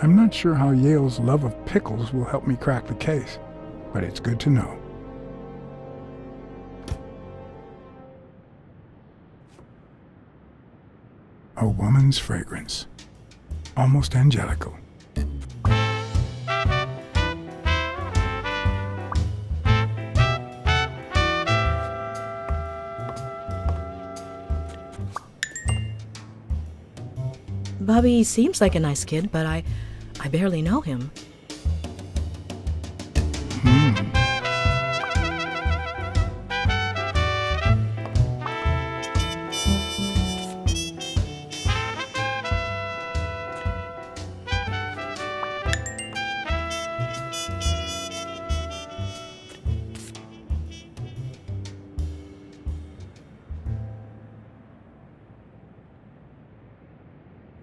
I'm not sure how Yale's love of pickles will help me crack the case, but it's good to know. A woman's fragrance. Almost angelical. Bobby seems like a nice kid, but I barely know him.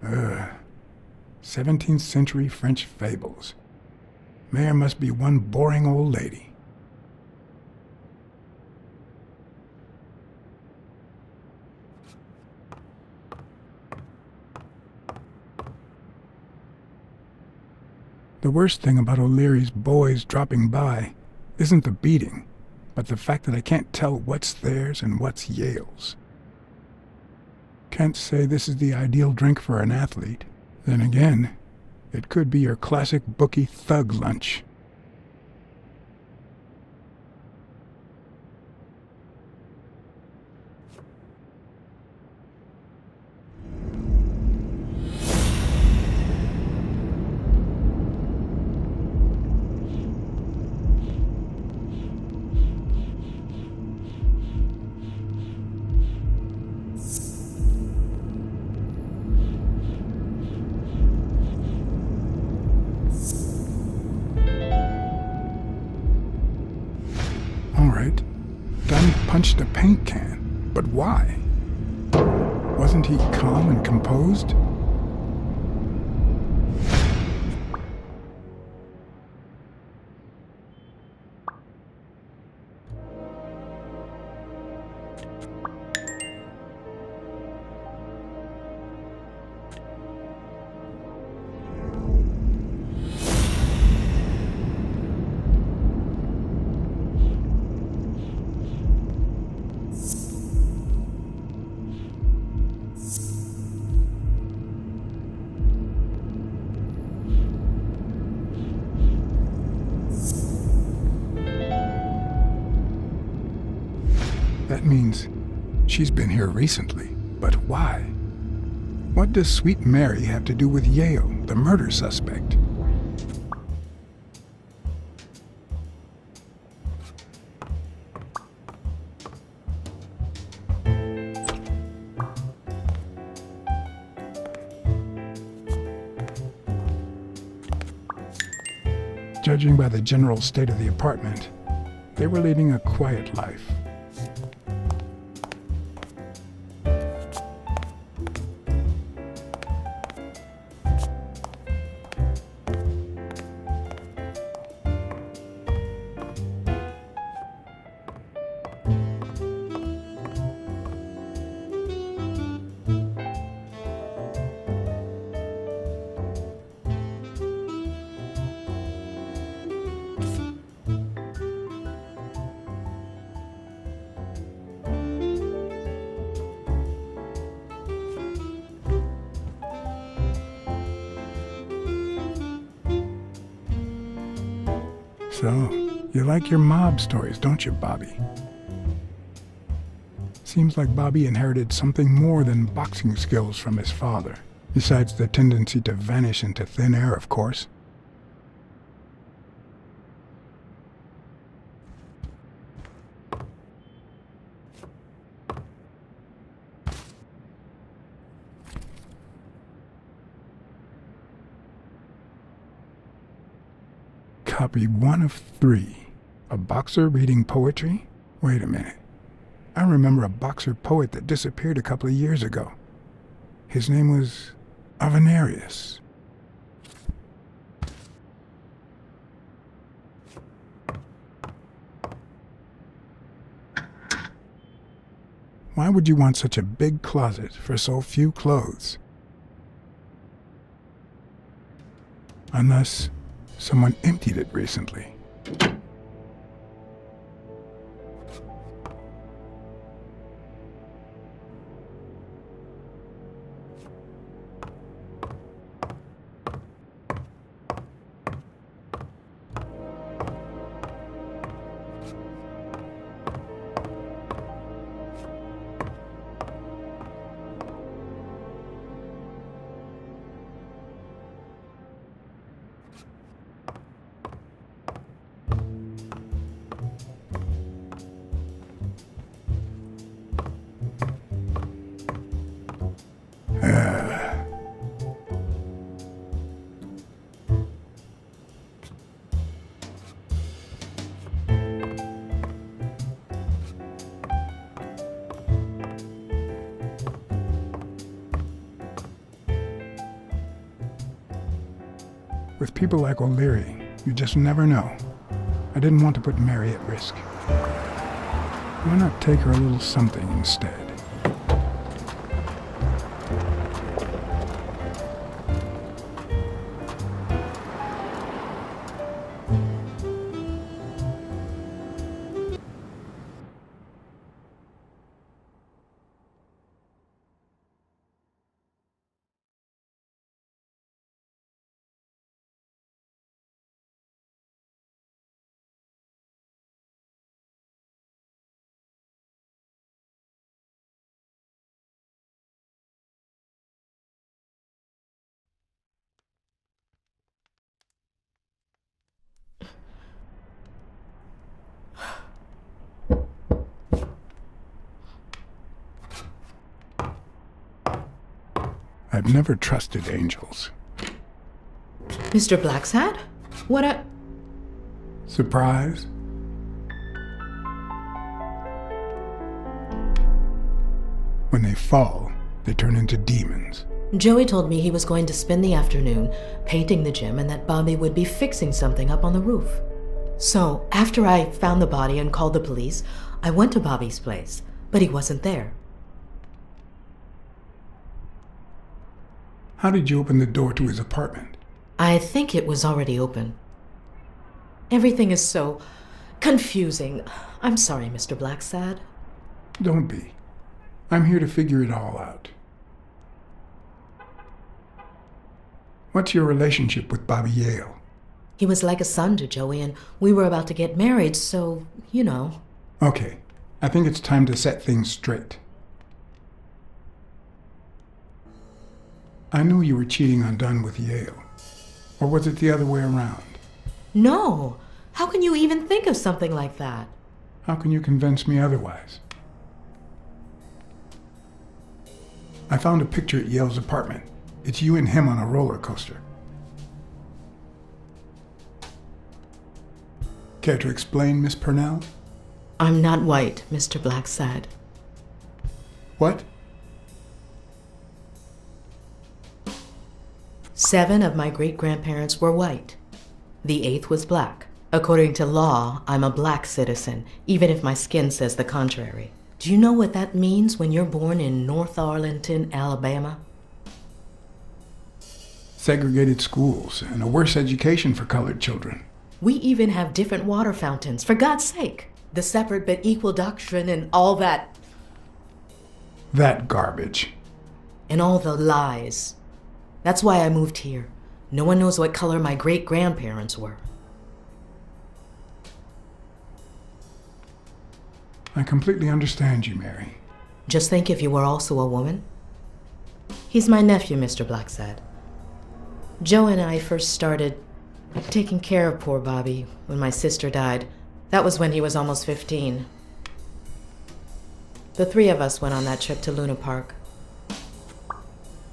Ugh. 17th century French fables. Mare must be one boring old lady. The worst thing about O'Leary's boys dropping by isn't the beating, but the fact that I can't tell what's theirs and what's Yale's. Can't say this is the ideal drink for an athlete. Then again, it could be your classic bookie thug lunch. Alright, Donnie punched a paint can, but why? Wasn't he calm and composed? That means she's been here recently, but why? What does Sweet Mary have to do with Yale, the murder suspect? Judging by the general state of the apartment, they were leading a quiet life. So, you like your mob stories, don't you, Bobby? Seems like Bobby inherited something more than boxing skills from his father, besides the tendency to vanish into thin air, of course. Copy 1 of 3. A boxer reading poetry? Wait a minute. I remember a boxer poet that disappeared a couple of years ago. His name was Avenarius. Why would you want such a big closet for so few clothes? Unless someone emptied it recently. With people like O'Leary, you just never know. I didn't want to put Mary at risk. Why not take her a little something instead? I've never trusted angels. Mr. Blacksad? What a... Surprise? When they fall, they turn into demons. Joey told me he was going to spend the afternoon painting the gym and that Bobby would be fixing something up on the roof. So, after I found the body and called the police, I went to Bobby's place, but he wasn't there. How did you open the door to his apartment? I think it was already open. Everything is so confusing. I'm sorry, Mr. Blacksad. Don't be. I'm here to figure it all out. What's your relationship with Bobby YALE? He was like a son to Joey, and we were about to get married, so, you know. Okay, I think it's time to set things straight. I knew you were cheating on Dunn with YALE. Or was it the other way around? No! How can you even think of something like that? How can you convince me otherwise? I found a picture at YALE's apartment. It's you and him on a roller coaster. Care to explain, Miss Purnell? I'm not white, Mr. Blacksad. What? 7 of my great-grandparents were white. The 8th was black. According to law, I'm a black citizen, even if my skin says the contrary. Do you know what that means when you're born in North Arlington, Alabama? Segregated schools and a worse education for colored children. We even have different water fountains, for God's sake. The separate but equal doctrine and all that. That garbage. And all the lies. That's why I moved here. No one knows what color my great-grandparents were. I completely understand you, Mary. Just think if you were also a woman. He's my nephew, Mr. Blacksad. Joe and I first started taking care of poor Bobby when my sister died. That was when he was almost 15. The 3 of us went on that trip to Luna Park.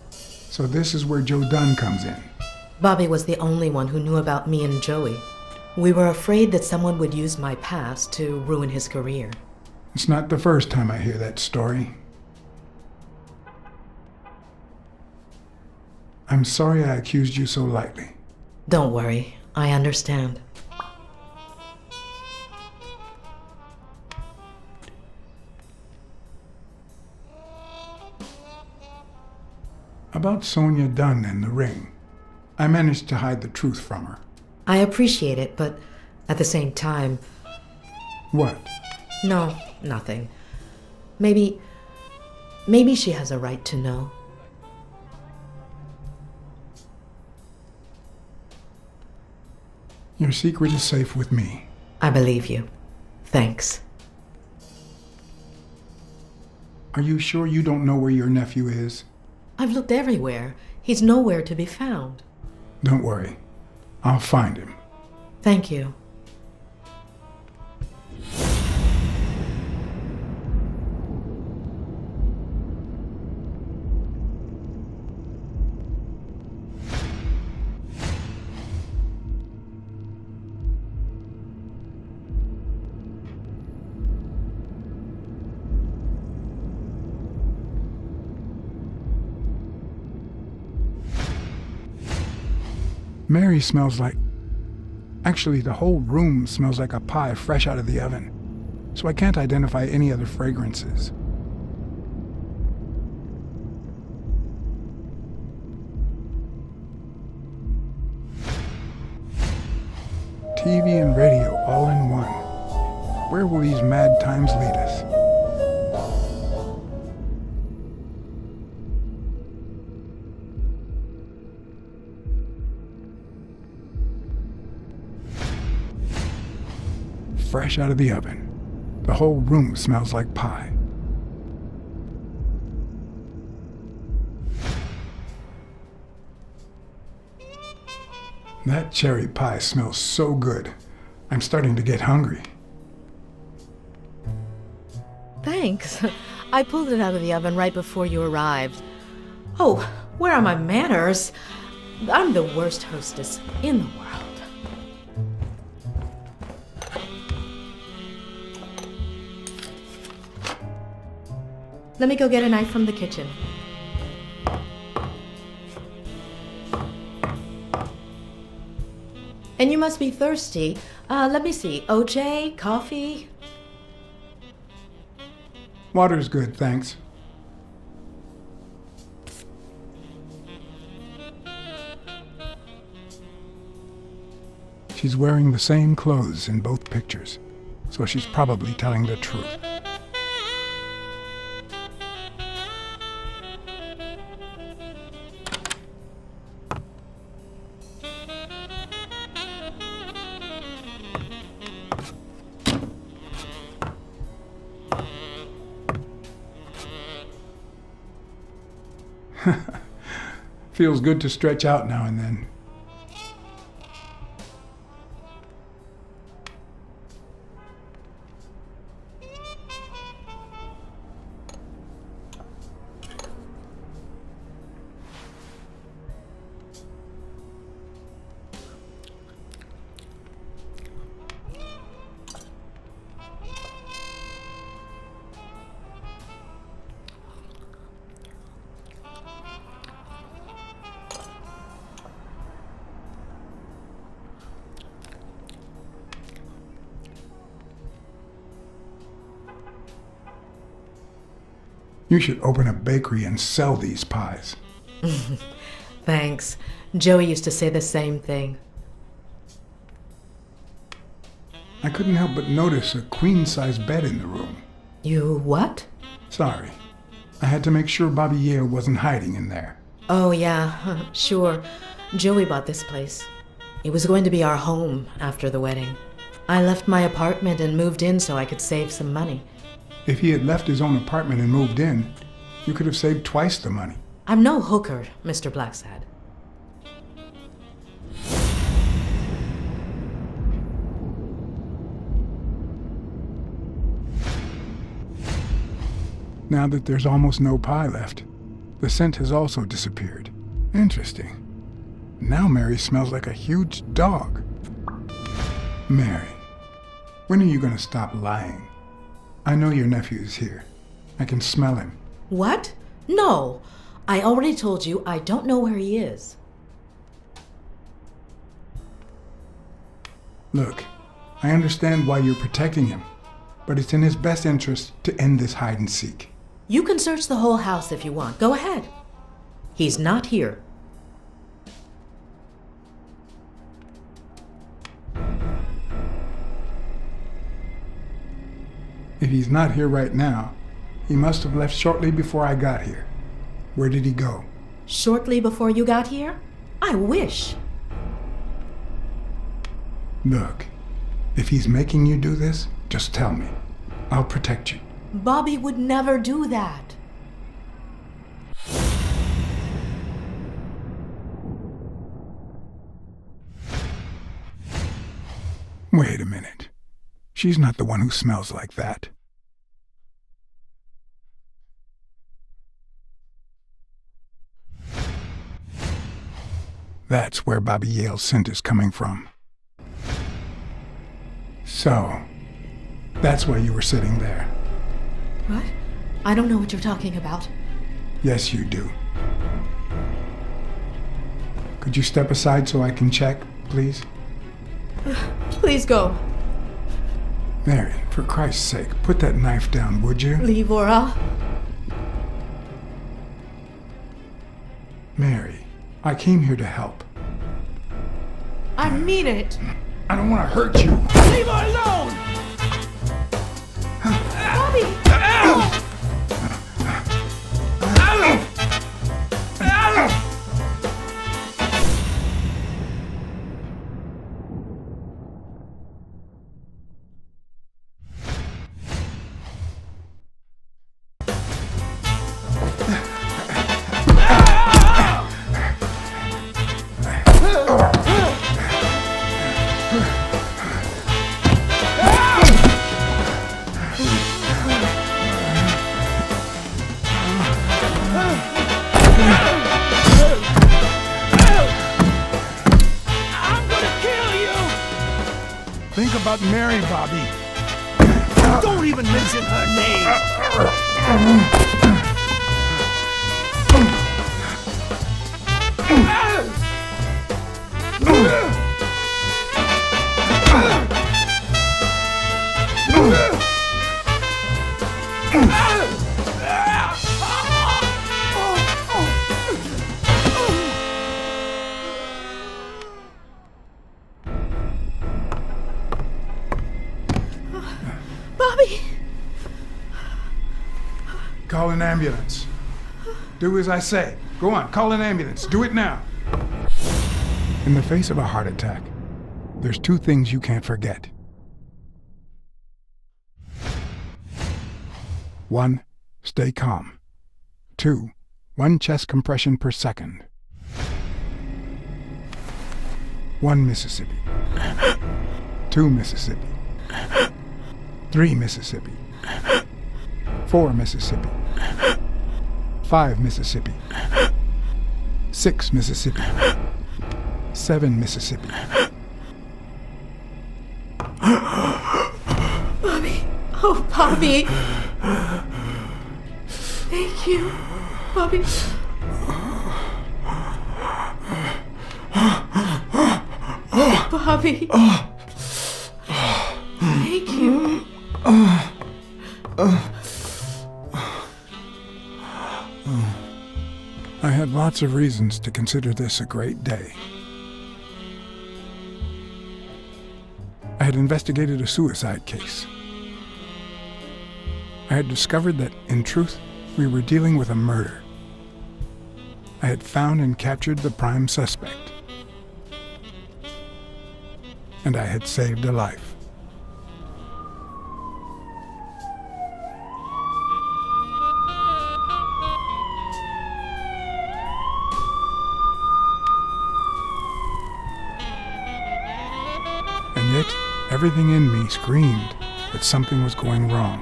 So this is where Joe Dunn comes in. Bobby was the only one who knew about me and Joey. We were afraid that someone would use my past to ruin his career. It's not the first time I hear that story. I'm sorry I accused you so lightly. Don't worry, I understand. About Sonia Dunn and the ring. I managed to hide the truth from her. I appreciate it, but at the same time... What? No, nothing. Maybe she has a right to know. Your secret is safe with me. I believe you. Thanks. Are you sure you don't know where your nephew is? I've looked everywhere. He's nowhere to be found. Don't worry. I'll find him. Thank you. Mary smells like... Actually, the whole room smells like a pie fresh out of the oven, so I can't identify any other fragrances. TV and radio all in one. Where will these mad times lead us? Fresh out of the oven. The whole room smells like pie. That cherry pie smells so good. I'm starting to get hungry. Thanks. I pulled it out of the oven right before you arrived. Oh, where are my manners? I'm the worst hostess in the world. Let me go get a knife from the kitchen. And you must be thirsty. Let me see. OJ? Coffee? Water's good, thanks. She's wearing the same clothes in both pictures, so she's probably telling the truth. Feels good to stretch out now and then. You should open a bakery and sell these pies. Thanks. Joey used to say the same thing. I couldn't help but notice a queen-size bed in the room. You what? Sorry. I had to make sure Bobby YALE wasn't hiding in there. Oh, yeah, sure. Joey bought this place. It was going to be our home after the wedding. I left my apartment and moved in so I could save some money. If he had left his own apartment and moved in, you could have saved twice the money. I'm no hooker, Mr. Blacksad. Now that there's almost no pie left, the scent has also disappeared. Interesting. Now Mary smells like a huge dog. Mary, when are you going to stop lying? I know your nephew is here. I can smell him. What? No. I already told you I don't know where he is. Look, I understand why you're protecting him, but it's in his best interest to end this hide and seek. You can search the whole house if you want. Go ahead. He's not here. If he's not here right now, he must have left shortly before I got here. Where did he go? Shortly before you got here? I wish. Look, if he's making you do this, just tell me. I'll protect you. Bobby would never do that. Wait a minute. She's not the one who smells like that. That's where Bobby Yale's scent is coming from. So, that's why you were sitting there. What? I don't know what you're talking about. Yes, you do. Could you step aside so I can check, please? Please go. Mary, for Christ's sake, put that knife down, would you? Leave or I'll... Mary, I came here to help. I mean it. I don't want to hurt you. Leave her alone! Bobby! Think about Mary, Bobby. Don't even mention her name! Bobby! Call an ambulance. Do as I say. Go on, call an ambulance. Do it now. In the face of a heart attack, there's two things you can't forget. 1. Stay calm. 2. 1 chest compression per second. 1 Mississippi. 2 Mississippi. 3 Mississippi. 4 Mississippi. 5 Mississippi. 6 Mississippi. 7 Mississippi. Bobby! Oh, Bobby! Thank you, Bobby. Bobby. Thank you. I had lots of reasons to consider this a great day. I had investigated a suicide case. I had discovered that, in truth, we were dealing with a murder. I had found and captured the prime suspect. And I had saved a life. And yet, everything in me screamed that something was going wrong.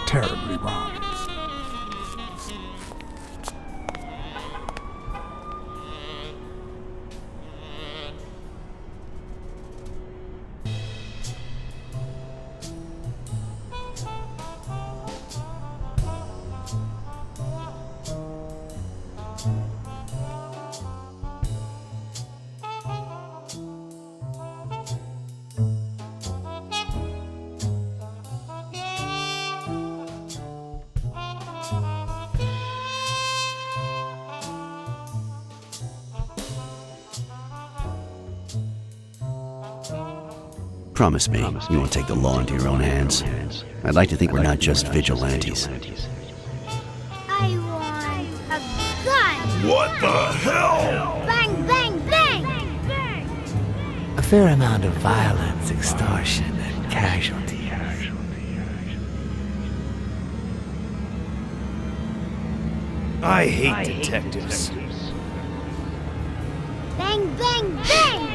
Terribly wrong. Promise me you won't take the law into your own hands. I'd like to think we're not just vigilantes. I want a gun! What the hell? Bang, bang, bang! A fair amount of violence, extortion, and casualties. I hate detectives. Bang, bang, bang!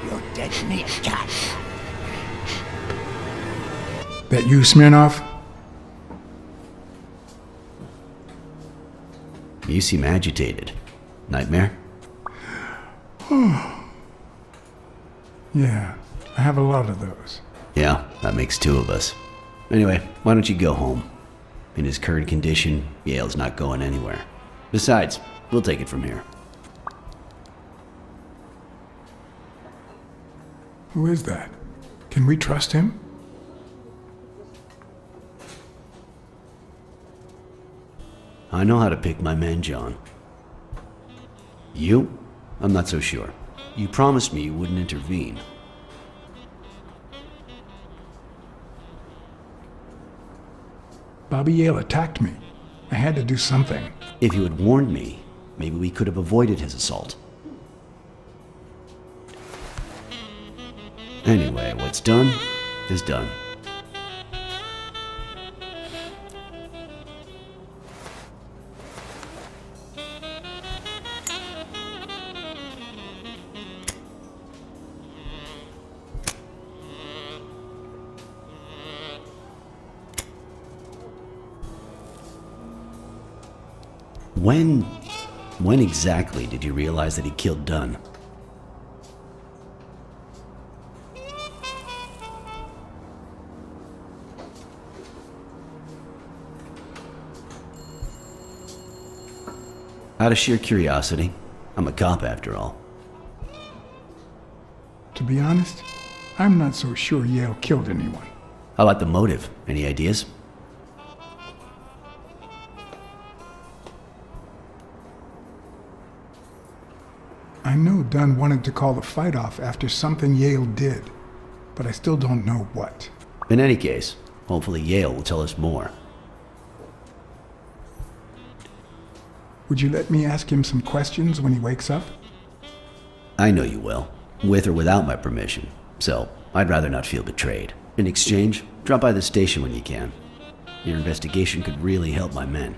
You're dead meat, cat. That you, Smirnoff? You seem agitated. Nightmare? Yeah, I have a lot of those. Yeah, that makes two of us. Anyway, why don't you go home? In his current condition, Yale's not going anywhere. Besides, we'll take it from here. Who is that? Can we trust him? I know how to pick my men, John. You? I'm not so sure. You promised me you wouldn't intervene. Bobby Yale attacked me. I had to do something. If you had warned me, maybe we could have avoided his assault. Anyway, what's done is done. When exactly did you realize that he killed Dunn? Out of sheer curiosity. I'm a cop after all. To be honest, I'm not so sure Yale killed anyone. How about the motive? Any ideas? I know Dunn wanted to call the fight off after something Yale did, but I still don't know what. In any case, hopefully Yale will tell us more. Would you let me ask him some questions when he wakes up? I know you will, with or without my permission, so I'd rather not feel betrayed. In exchange, drop by the station when you can. Your investigation could really help my men.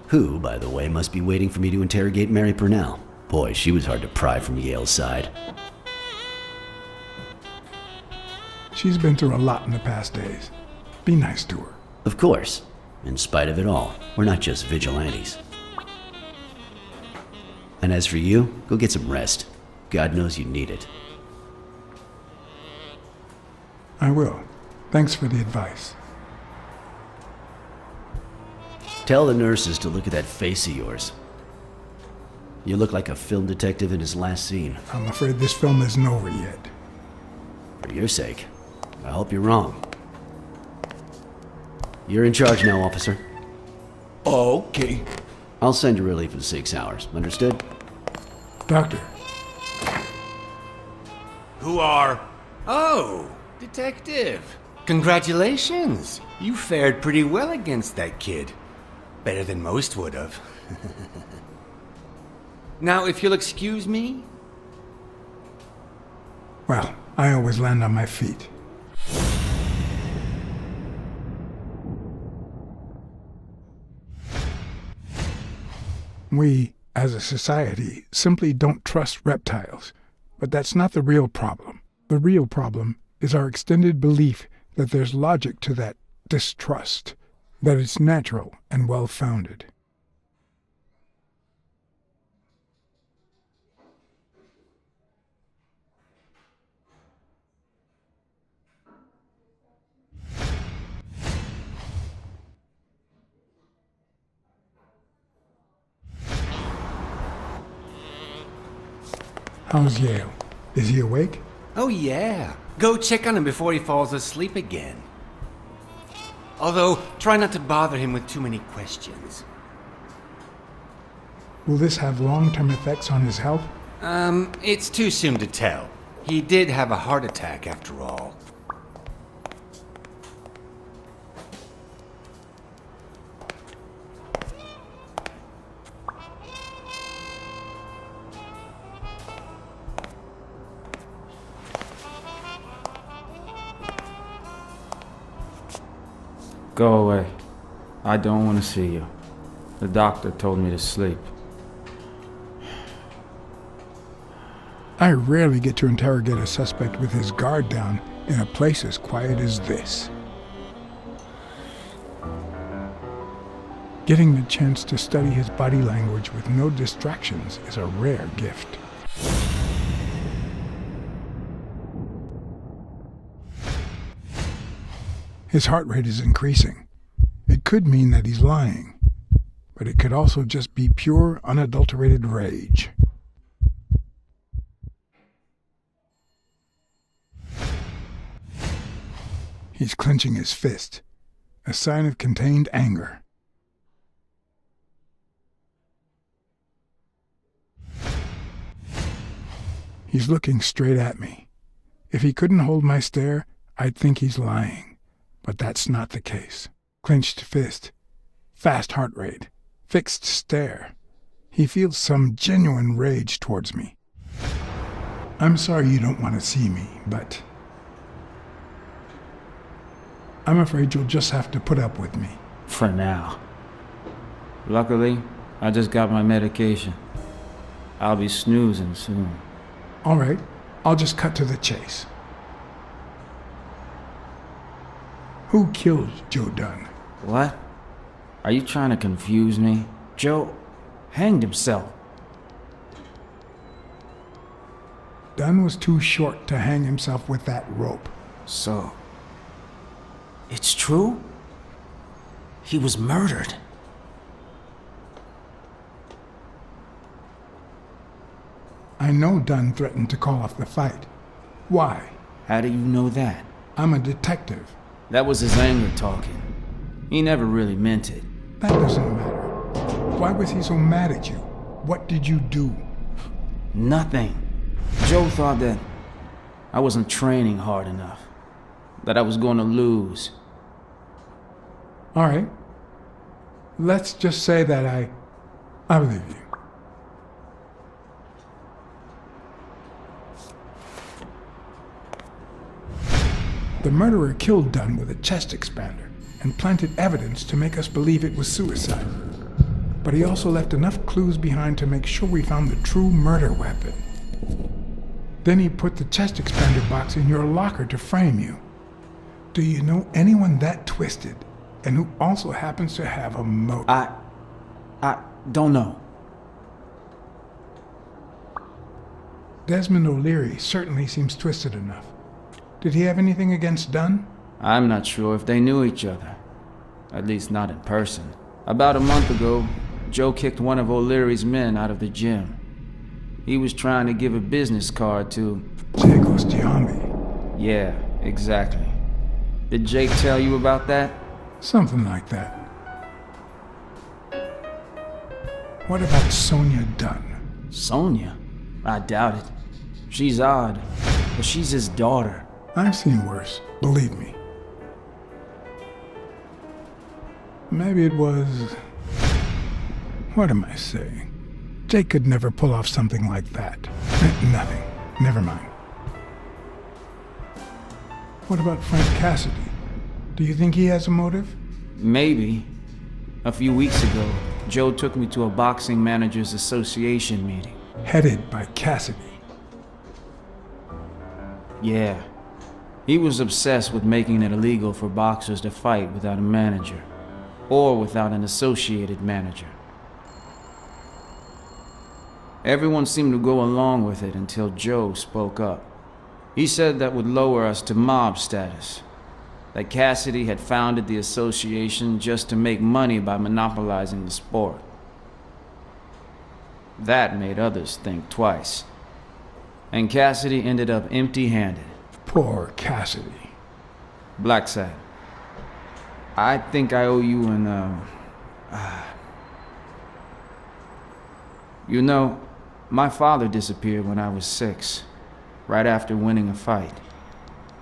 Who, by the way, must be waiting for me to interrogate Mary Purnell. Boy, she was hard to pry from Yale's side. She's been through a lot in the past days. Be nice to her. Of course. In spite of it all, we're not just vigilantes. And as for you, go get some rest. God knows you need it. I will. Thanks for the advice. Tell the nurses to look at that face of yours. You look like a film detective in his last scene. I'm afraid this film isn't over yet. For your sake, I hope you're wrong. You're in charge now, officer. Okay. I'll send you relief in 6 hours. Understood? Doctor, Who are... Oh, detective. Congratulations. You fared pretty well against that kid. Better than most would have. Now, if you'll excuse me... well, I always land on my feet. We, as a society, simply don't trust reptiles. But that's not the real problem. The real problem is our extended belief that there's logic to that distrust, that it's natural and well-founded. How's Yale? Is he awake? Oh, yeah. Go check on him before he falls asleep again. Although, try not to bother him with too many questions. Will this have long-term effects on his health? It's too soon to tell. He did have a heart attack after all. Go away. I don't want to see you. The doctor told me to sleep. I rarely get to interrogate a suspect with his guard down in a place as quiet as this. Getting the chance to study his body language with no distractions is a rare gift. His heart rate is increasing. It could mean that he's lying, but it could also just be pure, unadulterated rage. He's clenching his fist, a sign of contained anger. He's looking straight at me. If he couldn't hold my stare, I'd think he's lying, but that's not the case. Clenched fist, fast heart rate, fixed stare. He feels some genuine rage towards me. I'm sorry you don't want to see me, but I'm afraid you'll just have to put up with me. For now. Luckily, I just got my medication. I'll be snoozing soon. All right, I'll just cut to the chase. Who killed Joe Dunn? What? Are you trying to confuse me? Joe hanged himself. Dunn was too short to hang himself with that rope. So, it's true? He was murdered. I know Dunn threatened to call off the fight. Why? How do you know that? I'm a detective. That was his anger talking. He never really meant it. That doesn't matter. Why was he so mad at you? What did you do? Nothing. Joe thought that I wasn't training hard enough. That I was going to lose. All right. Let's just say that I believe you. The murderer killed Dunn with a chest expander and planted evidence to make us believe it was suicide. But he also left enough clues behind to make sure we found the true murder weapon. Then he put the chest expander box in your locker to frame you. Do you know anyone that twisted and who also happens to have a motive? I don't know. Desmond O'Leary certainly seems twisted enough. Did he have anything against Dunn? I'm not sure if they knew each other. At least not in person. About a month ago, Joe kicked one of O'Leary's men out of the gym. He was trying to give a business card to... Jake Ostiambi. Yeah, exactly. Did Jake tell you about that? Something like that. What about Sonia Dunn? Sonia? I doubt it. She's odd, but she's his daughter. I've seen worse, believe me. Maybe it was... What am I saying? Jake could never pull off something like that. Nothing. Never mind. What about Frank Cassidy? Do you think he has a motive? Maybe. A few weeks ago, Joe took me to a boxing managers association meeting. Headed by Cassidy. Yeah. He was obsessed with making it illegal for boxers to fight without a manager, or without an associated manager. Everyone seemed to go along with it until Joe spoke up. He said that would lower us to mob status, that Cassidy had founded the association just to make money by monopolizing the sport. That made others think twice. And Cassidy ended up empty-handed. Poor Cassidy. Blacksad, I think I owe you an, You know, my father disappeared when I was 6. right after winning a fight.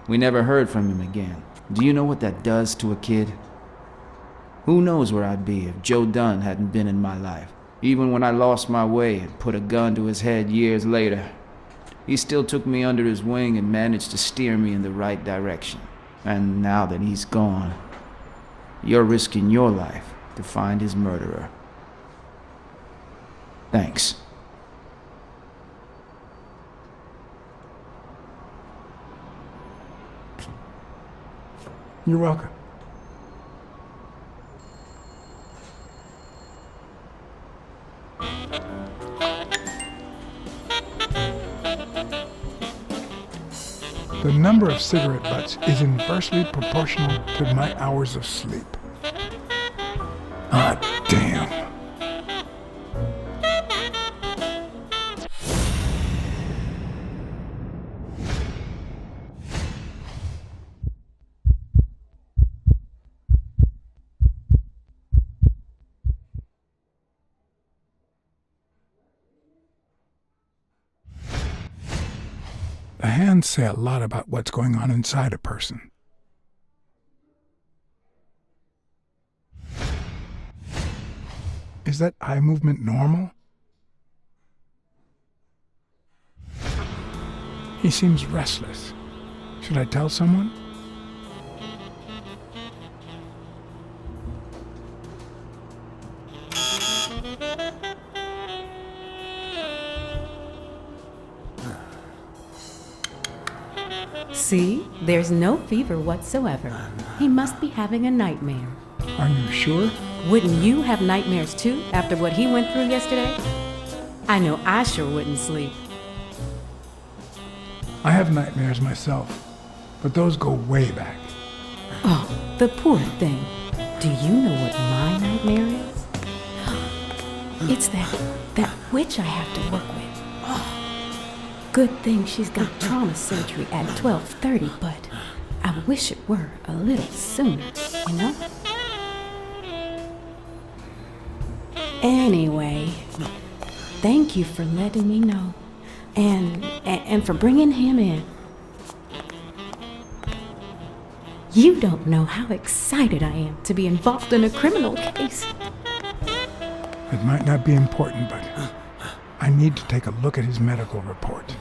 We never heard from him again. Do you know what that does to a kid? Who knows where I'd be if Joe Dunn hadn't been in my life. Even when I lost my way and put a gun to his head years later, he still took me under his wing and managed to steer me in the right direction. And now that he's gone, you're risking your life to find his murderer. Thanks. You're welcome. The number of cigarette butts is inversely proportional to my hours of sleep. Ah, damn. The hands say a lot about what's going on inside a person. Is that eye movement normal? He seems restless. Should I tell someone? See, there's no fever whatsoever. He must be having a nightmare. Are you sure? Wouldn't you have nightmares too after what he went through yesterday? I know I sure wouldn't sleep. I have nightmares myself, but those go way back. Oh, the poor thing. Do you know what my nightmare is? It's that witch I have to work with. Good thing she's got trauma surgery at 12:30, but I wish it were a little sooner, you know? Anyway, thank you for letting me know, and for bringing him in. You don't know how excited I am to be involved in a criminal case. It might not be important, but I need to take a look at his medical report.